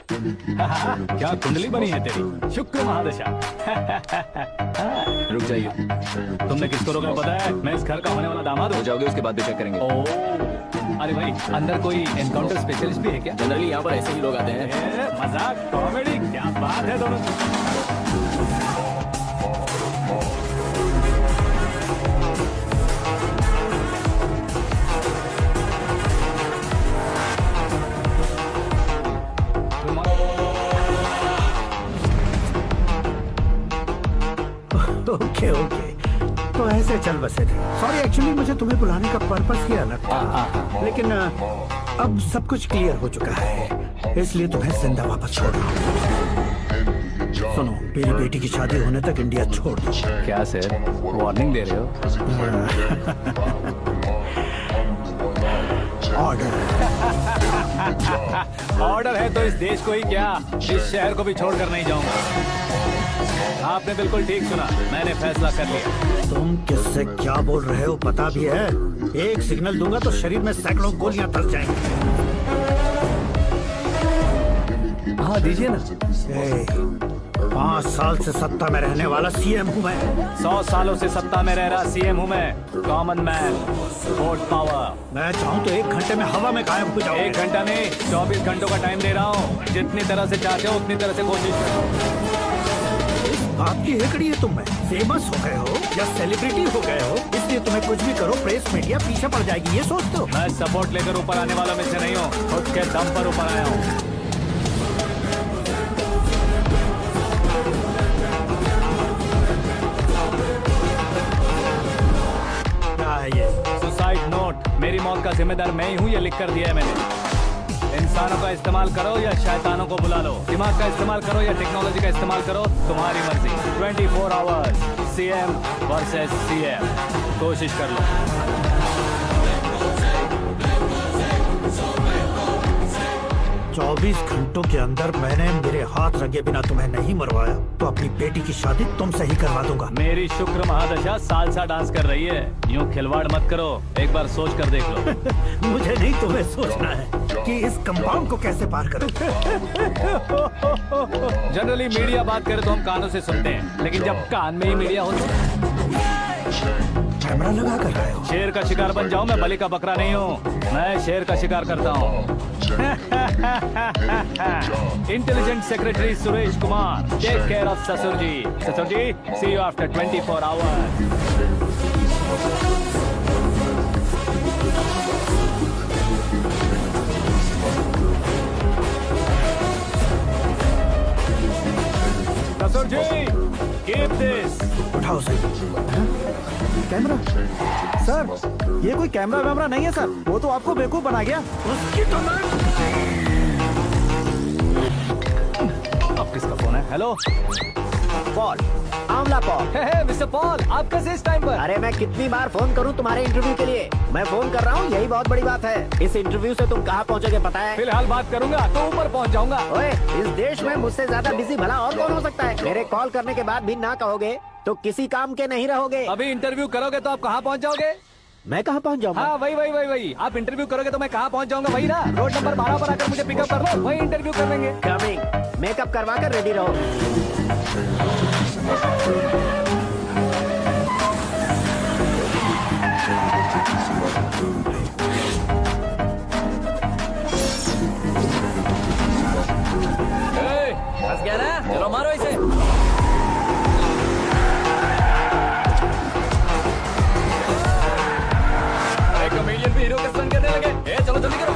क्या कुंडली बनी है तेरी, शुक्र महादशा। रुक जाइए। तुमने किसको रोका पता है? मैं इस घर का होने वाला दामाद हो हूँ। जाओगे उसके बाद भी चेक करेंगे। अरे भाई, अंदर कोई एनकाउंटर स्पेशलिस्ट भी है क्या? जनरली यहाँ पर ऐसे ही लोग आते हैं। मजाक, कॉमेडी, क्या बात है दोनों। ओके ओके, तो ऐसे चल बसे थे। सॉरी, एक्चुअली मुझे तुम्हें बुलाने का पर्पस ही अलग था, लेकिन अब सब कुछ क्लियर हो चुका है, इसलिए तुम्हें जिंदा वापस छोड़ रहा हूँ। सुनो, मेरी बेटी की शादी होने तक इंडिया छोड़ दो। क्या सर, वार्निंग दे रहे हो? ऑर्डर। ऑर्डर है तो इस देश को ही क्या, इस शहर को भी छोड़कर नहीं जाऊंगा। आपने बिल्कुल ठीक सुना, मैंने फैसला कर लिया। तुम किससे क्या बोल रहे हो पता भी है? एक सिग्नल दूंगा तो शरीर में सैकड़ों गोलियां धस जाएंगी। हाँ दीजिए ना। 5 साल से सत्ता में रहने वाला सीएम हूँ मैं। 100 सालों से सत्ता में रह रहा सीएम हूँ मैं। Common man, vote power. मैं चाहूँ तो 1 घंटे में हवा में गायब हो जाऊँ। 1 घंटा नहीं, 24 घंटों का टाइम दे रहा हूँ। जितनी तरह से चाहते हो उतनी तरह से कोशिश करो। आपकी हेकड़ी है, तुम में फेमस हो गए हो या सेलिब्रिटी हो गए हो, इसलिए तुम्हें कुछ भी करो प्रेस मीडिया पीछे पड़ जाएगी, ये सोचते हो? मैं सपोर्ट लेकर ऊपर आने वालों में से नहीं हूँ, खुद के दम पर ऊपर आया हूँ। क्या है ये? Suicide note. मेरी मौत का जिम्मेदार मैं ही हूँ, ये लिख कर दिया है मैंने। इंसानों का इस्तेमाल करो या शैतानों को बुला लो, दिमाग का इस्तेमाल करो या टेक्नोलॉजी का इस्तेमाल करो, तुम्हारी मर्जी। 24 आवर्स, सीएम वर्सेस सीएम, कोशिश कर लो। 24 घंटों के अंदर मैंने मेरे हाथ रंगे बिना तुम्हें नहीं मरवाया तो अपनी बेटी की शादी तुमसे ही करवा दूंगा। मेरी शुक्र महादशा सालसा डांस कर रही है, यूं खिलवाड़ मत करो, एक बार सोच कर देख लो। मुझे नहीं, तुम्हें सोचना है कि इस कंपाउंड को कैसे पार करूं। जनरली मीडिया बात करे तो हम कानों से सुनते हैं, लेकिन जब कान में ही मीडिया हो तो कैमरा लगा कर रहे हो। शेर का शिकार बन जाऊं, मैं बलि का बकरा नहीं हूँ, मैं शेर का शिकार करता हूँ। Intelligent secretary Suresh Kumar, take care of ससुर जी। ससुर जी, सी यू आफ्टर 24 आवर्स। ससुर जी, कीप दिस। उठाओ सही। कैमरा? सर, ये कोई कैमरा वैमरा नहीं है सर, वो तो आपको बेवकूफ बना गया। उसकी तो मैं... अब किसका फोन है? Hello Paul, Amla Paul. Mister Paul, आप कैसे इस टाइम पर? अरे मैं कितनी बार फोन करूं तुम्हारे इंटरव्यू के लिए? मैं फोन कर रहा हूं, यही बहुत बड़ी बात है। इस इंटरव्यू से तुम कहां पहुंचोगे पता है? फिलहाल बात करूंगा तो ऊपर पहुंच जाऊंगा। ओए, इस देश में मुझसे ज्यादा बिजी भला और कौन हो सकता है? मेरे कॉल करने के बाद भी ना कहोगे तो किसी काम के नहीं रहोगे। अभी इंटरव्यू करोगे तो आप कहाँ पहुँच जाओगे? मैं कहाँ पहुँच जाऊंगा? हाँ वही। आप इंटरव्यू करोगे तो मैं कहाँ पहुँच जाऊंगा? वही ना, रोड नंबर 12 पर आकर मुझे पिकअप कर लो, वही इंटरव्यू कर लेंगे। कमिंग। मेकअप करवा कर रेडी रहो। फंस गया ना, चलो मारो इसे। कमेडियन भी हीरो के संग करने लगे। चलो जल्दी करो।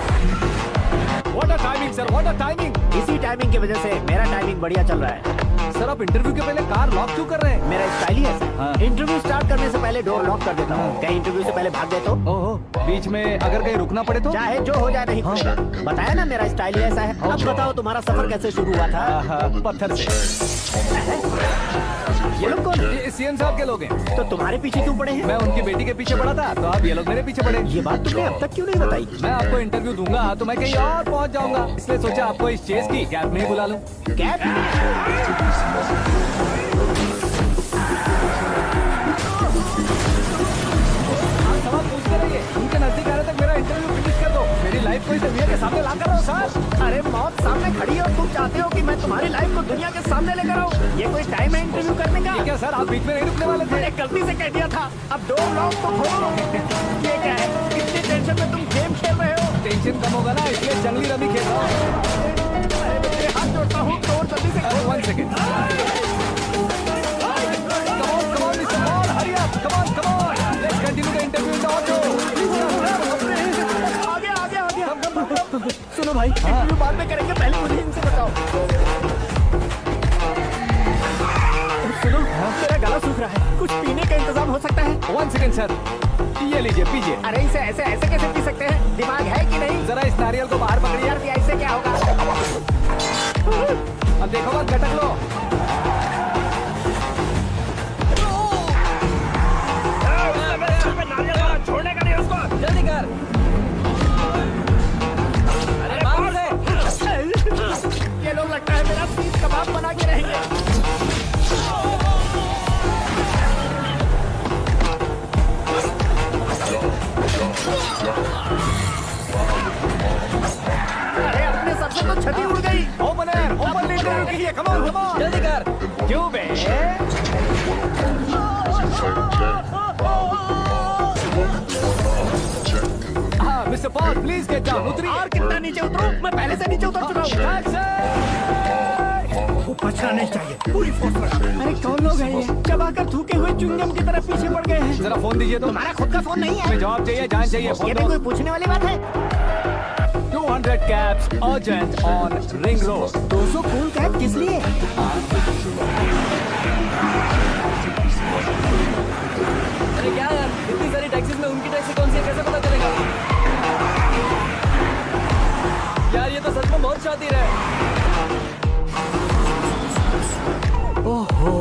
What a timing sir, what a timing. इसी टाइमिंग की वजह से मेरा टाइमिंग बढ़िया चल रहा है। सर आप इंटरव्यू के पहले कार लॉक क्यों कर रहे हैं? मेरा स्टाइल ही ऐसा है। हाँ। इंटरव्यू स्टार्ट करने से पहले डोर लॉक कर देता हूँ। कहीं इंटरव्यू से पहले भाग गए तो? ओहो, बीच में अगर कहीं रुकना पड़े तो? चाहे जो हो जाए नहीं खुलेगा। बताया ना मेरा स्टाइल ही ऐसा है। अब बताओ तुम्हारा सफर कैसे शुरू हुआ था? पत्थर से। ये लोग कौन है? ये सीएम साहब के लोग हैं। तो तुम्हारे पीछे क्यों पड़े हैं? मैं उनकी बेटी के पीछे पड़ा था, तो आप ये लोग मेरे पीछे पड़े। ये बात तुमने अब तक क्यों नहीं बताई? मैं आपको इंटरव्यू दूंगा तो मैं कहीं और पहुंच जाऊंगा, इसलिए सोचा आपको इस चेस की कैब में ही बुला लूं। कैब? सवाल पूछते रहिए, उनके नजदीक आने तक मेरा इंटरव्यू फिनिश कर दो। मेरी लाइफ को इस दुनिया के सामने ला कर रहो सर। अरे मौत सामने में खड़ी हो, तुम चाहते हो कि मैं तुम्हारी लाइफ को दुनिया के सामने लेकर आऊं? ये कोई टाइम है इंटरव्यू करने का? ये क्या सर, आप बीच में नहीं रुकने वाले थे? मैंने गलती से कह दिया था, अब डोर लॉक तो खोलो। ये क्या है, इतनी टेंशन में तुम गेम खेल रहे हो? टेंशन कम होगा ना, इसलिए जंगली रमी खेल रहा हूँ। मैं हाथ जोड़ता हूँ, डोर जल्दी से खोलो। 1 second. Come on. Let's continue the interview in the auto. आ गया। सुनो भाई, इंटरव्यू बाद में करेंगे, पहले मुझे इनसे बताओ। सुनो, मेरा गला सूख रहा है, कुछ पीने का इंतजाम हो सकता है? 1 सेकेंड सर, ये लीजिए पीजिए। अरे इसे ऐसे कैसे पी सकते हैं? दिमाग है कि नहीं? जरा इस नारियल को बाहर पकड़िए। यार ऐसे क्या होगा? अब देखो मत, गटक लो। छोड़ने का नहीं उसको, जल्दी कर। अरे बाहर से। ये लोग लगता है मेरा सीख कबाब बना के रहेंगे। अरे अपने सबसे तो छठी उड़ गई। ओपन इंटरव्यू कीजिए। कम ऑन जल्दी कर। क्यों बे? हाँ Mister Paul, please get down. उतरिए। और कितना नीचे उतरूं? मैं पहले से नीचे उतर चुका हूँ। वो बचना नहीं चाहिए, पूरी फोर्स लगा। अरे कौन लोग हैं ये? चबाकर थूके हुए च्युइंगम की तरह पीछे पड़ गए हैं। जरा फोन दीजिए तो। तुम्हारा खुद का फोन नहीं है? हमें जवाब चाहिए, जान चाहिए। ये फोन भी दो। कोई पूछने वाली बात है? 200 cabs urgent on Ring Road. 200 cool cab किस लिए? अरे क्या यार, इतनी सारी टैक्सीज में उनकी टैक्सी कौन सी है, कैसे पता चलेगा? यार ये तो सच में बहुत शातिर है। ओहो,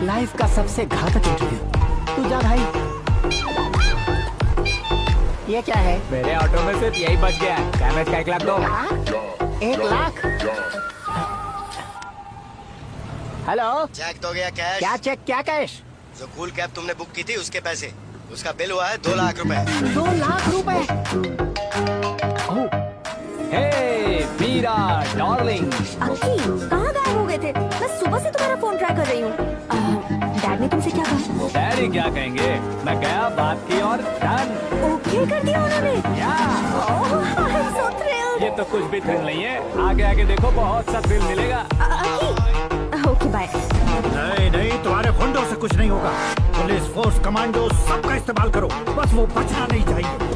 लाइफ का सबसे घातक इंटरव्यू। तू जा भाई। ये क्या है? मेरे ऑटो में सिर्फ यही बच गया है। डैमेज का 1 लाख दो। 1 लाख? हेलो, चेक तो गया कैश। क्या चेक, क्या कैश? जो कूल कैब तुमने बुक की थी उसके पैसे, उसका बिल हुआ है 2 लाख रुपए। 2 लाख रुपए? Hey, Meera, darling. अक्की, कहाँ गायब हो गए थे? मैं सुबह से तुम्हारा फोन ट्राई कर रही हूँ। डैड ने तुमसे क्या कहा? डैडी क्या कहेंगे? मैं गया, बात की और डन। ओके कर दिया उन्होंने। ओह, I'm so thrilled। ये तो कुछ भी थ्रिल नहीं है। आगे देखो, बहुत सा थ्रिल मिलेगा। अक्की, ओके बाय। नहीं, तुम्हारे गुंडों से कुछ नहीं होगा। पुलिस फोर्स, कमांडो, सबका इस्तेमाल करो, बस वो बचना नहीं चाहिए।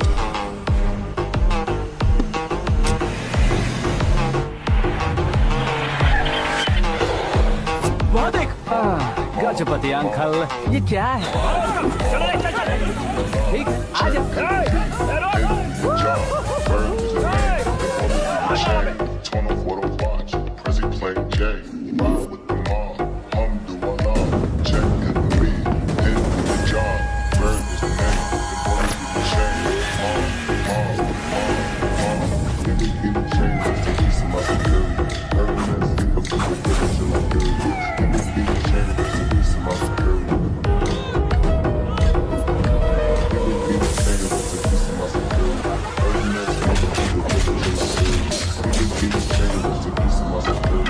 वहाँ देख। गजपति अंकल, ये क्या है? ठीक, आजा। Turn off what I watch. Prezi playing J. Ride with the mob. Do Allah. Check in the beat. In the job. Bird is the name. The boy is the shame. Mom. Give me the change. Just to piece of my security. Evidence. The people get it till I kill you. Give me the change. Just to piece of my security. Give me the change. Just to piece of my security. Evidence. The people get it till I kill you. Give me the change. Just to piece of my security.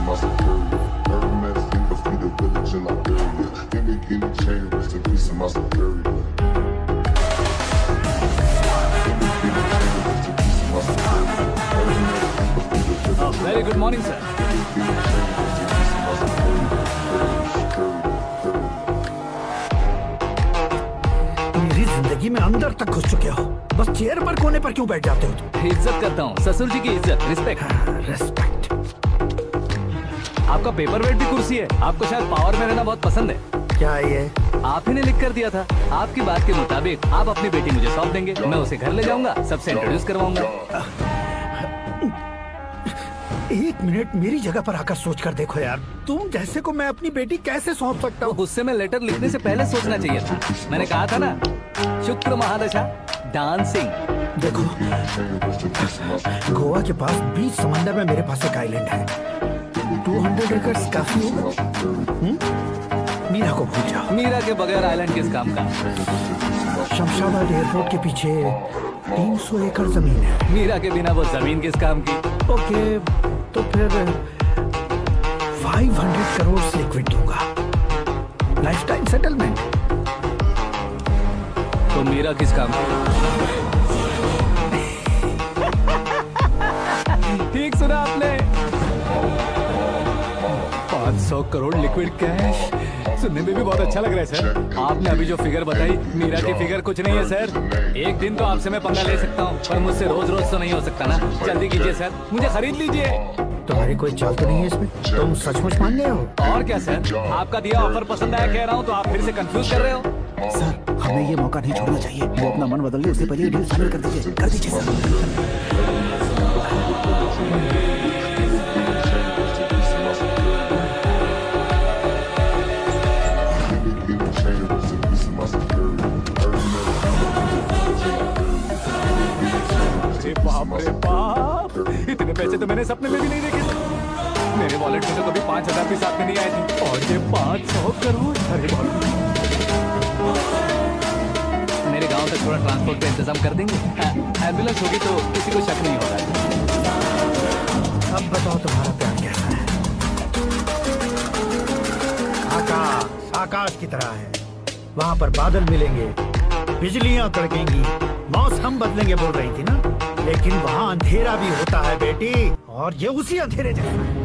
my superior. Never met a single feet of village in Liberia. Give me guinea chain, rest in peace of my superior. Give me guinea chain, rest in peace of my superior. Never met a single feet of village in very good morning sir. मेरी जिंदगी में अंदर तक घुस चुके हो, बस chair पर कोने पर क्यों बैठ जाते हो तुम? इज्जत करता हूँ, ससुर जी की इज्जत, रिस्पेक्ट। रेस्पेक्ट। आपका पेपर वेट भी कुर्सी है। आपको शायद पावर में रहना बहुत पसंद है। क्या ये? आप ही ने लिख कर दिया था। आपकी बात के मुताबिक आप अपनी बेटी मुझे सौंप देंगे, मैं उसे घर ले जाऊंगा, सबसे इंट्रोड्यूस करवाऊंगा। एक मिनट मेरी जगह पर आकर सोच कर देखो यार, तुम जैसे को मैं अपनी बेटी कैसे सौंप सकता तो हूँ? गुस्से में लेटर लिखने से पहले सोचना चाहिए था। मैंने कहा था ना, शुक्र महादशा डांसिंग। देखो, गोवा के पास बीच समंदर में मेरे पास एक आइलैंड है। 200 एकर्स काफी होगा। मीरा को भूल जाओ। मीरा के बगैर आइलैंड किस काम का? शमशाबाद एयरपोर्ट के पीछे 300 एकड़ जमीन है। मीरा के बिना वो जमीन किस काम की? ओके, तो फिर 500 करोड़ लिक्विड दूंगा, लाइफ टाइम सेटलमेंट। तो मीरा किस काम की? ठीक सुना आपने, 500 करोड़ लिक्विड कैश। सुनने में भी बहुत अच्छा लग रहा है सर। आपने अभी जो फिगर बताई, मीरा की फिगर कुछ नहीं है सर। एक दिन तो आपसे मैं पंगा ले सकता हूँ, पर मुझसे रोज रोज तो नहीं हो सकता ना। जल्दी कीजिए सर, मुझे खरीद लीजिए। तुम्हारी कोई चाल तो नहीं है इसमें? तुम सचमुच मान गए हो? और क्या सर, आपका दिया ऑफर पसंद आया कह रहा हूँ, तो आप फिर से कंफ्यूज कर रहे हो। सर, हमें ये मौका नहीं छोड़ना चाहिए। वो अपना मन बदल ले, उससे पहले डील फाइनल कर दीजिए सर। बाप रे बाप, इतने पैसे तो मैंने सपने में भी नहीं देखे थे। मेरे वॉलेट में तो कभी 5000 भी साथ में नहीं आए थे, और ये 500 करोड़। अरे बाप, मेरे गांव तक थोड़ा ट्रांसपोर्ट का इंतजाम कर देंगे? एम्बुलेंस होगी तो किसी को शक नहीं होगा। अब बताओ तुम्हारा प्यार कैसा है? आकाश आकाश की तरह है, वहाँ पर बादल मिलेंगे, बिजलियां कड़केंगी, मौसम बदलेंगे बोल रही थी ना, लेकिन वहाँ अंधेरा भी होता है बेटी, और ये उसी अंधेरे जैसा है।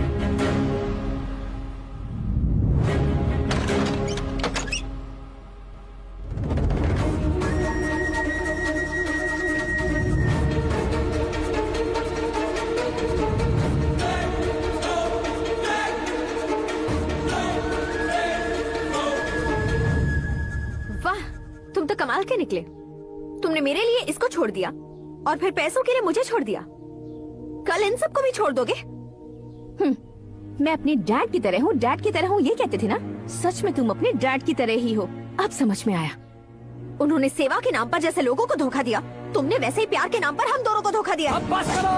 वाह, तुम तो कमाल के निकले। तुमने मेरे लिए इसको छोड़ दिया और फिर पैसों के लिए मुझे छोड़ दिया। कल इन सबको भी छोड़ दोगे? मैं अपने डैड की तरह हूँ, डैड की तरह हूँ, ये कहते थे ना। सच में तुम अपने डैड की तरह ही हो। अब समझ में आया। उन्होंने सेवा के नाम पर जैसे लोगों को धोखा दिया, तुमने वैसे ही प्यार के नाम पर हम दोनों को धोखा दिया। अब बस करो।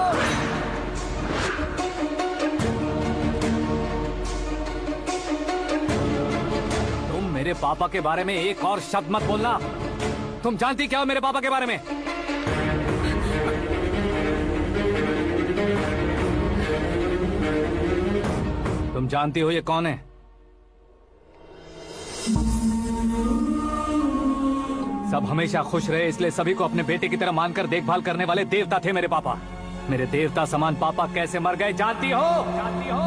तुम मेरे पापा के बारे में एक और शब्द मत बोलना। तुम जानती क्या हो मेरे पापा के बारे में? तुम जानती हो ये कौन है? सब हमेशा खुश रहे इसलिए सभी को अपने बेटे की तरह मानकर देखभाल करने वाले देवता थे मेरे पापा। मेरे देवता समान पापा कैसे मर गए जानती हो? जानती हो?